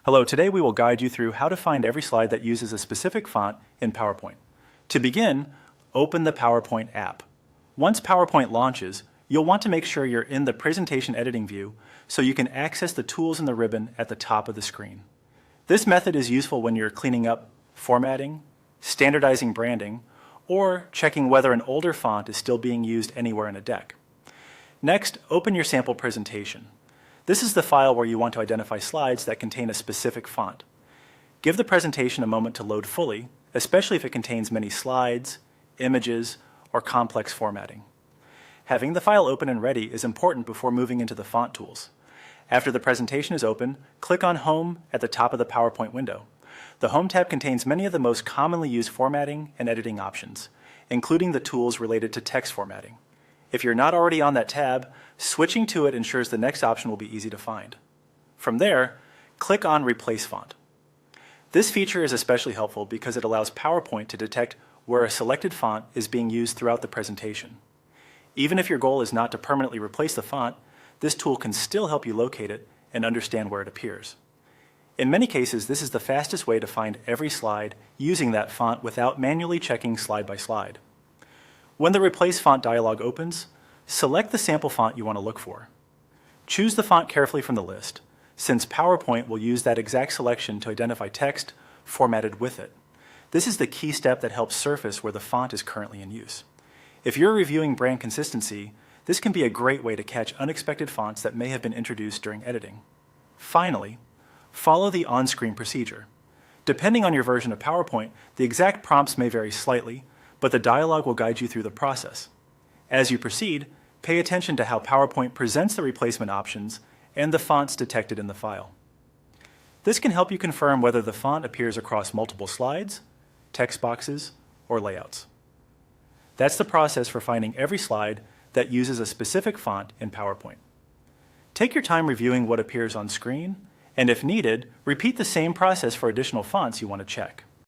Hello, today we will guide you through how to find every slide that uses a specific font in PowerPoint. To begin, open the PowerPoint app. Once PowerPoint launches, you'll want to make sure you're in the Presentation Editing view so you can access the tools in the ribbon at the top of the screen. This method is useful when you're cleaning up, formatting, standardizing branding, or checking whether an older font is still being used anywhere in a deck. Next, open your sample presentation. This is the file where you want to identify slides that contain a specific font. Give the presentation a moment to load fully, especially if it contains many slides, images, or complex formatting. Having the file open and ready is important before moving into the font tools. After the presentation is open, click on Home at the top of the PowerPoint window. The Home tab contains many of the most commonly used formatting and editing options, including the tools related to text formatting. If you're not already on that tab, switching to it ensures the next option will be easy to find. From there, click on Replace Font. This feature is especially helpful because it allows PowerPoint to detect where a selected font is being used throughout the presentation. Even if your goal is not to permanently replace the font, this tool can still help you locate it and understand where it appears. In many cases, this is the fastest way to find every slide using that font without manually checking slide by slide. When the Replace Font dialog opens, select the sample font you want to look for. Choose the font carefully from the list, since PowerPoint will use that exact selection to identify text formatted with it. This is the key step that helps surface where the font is currently in use. If you're reviewing brand consistency, this can be a great way to catch unexpected fonts that may have been introduced during editing. Finally, follow the on-screen procedure. Depending on your version of PowerPoint, the exact prompts may vary slightly, but the dialog will guide you through the process. As you proceed, pay attention to how PowerPoint presents the replacement options and the fonts detected in the file. This can help you confirm whether the font appears across multiple slides, text boxes, or layouts. That's the process for finding every slide that uses a specific font in PowerPoint. Take your time reviewing what appears on screen, and if needed, repeat the same process for additional fonts you want to check.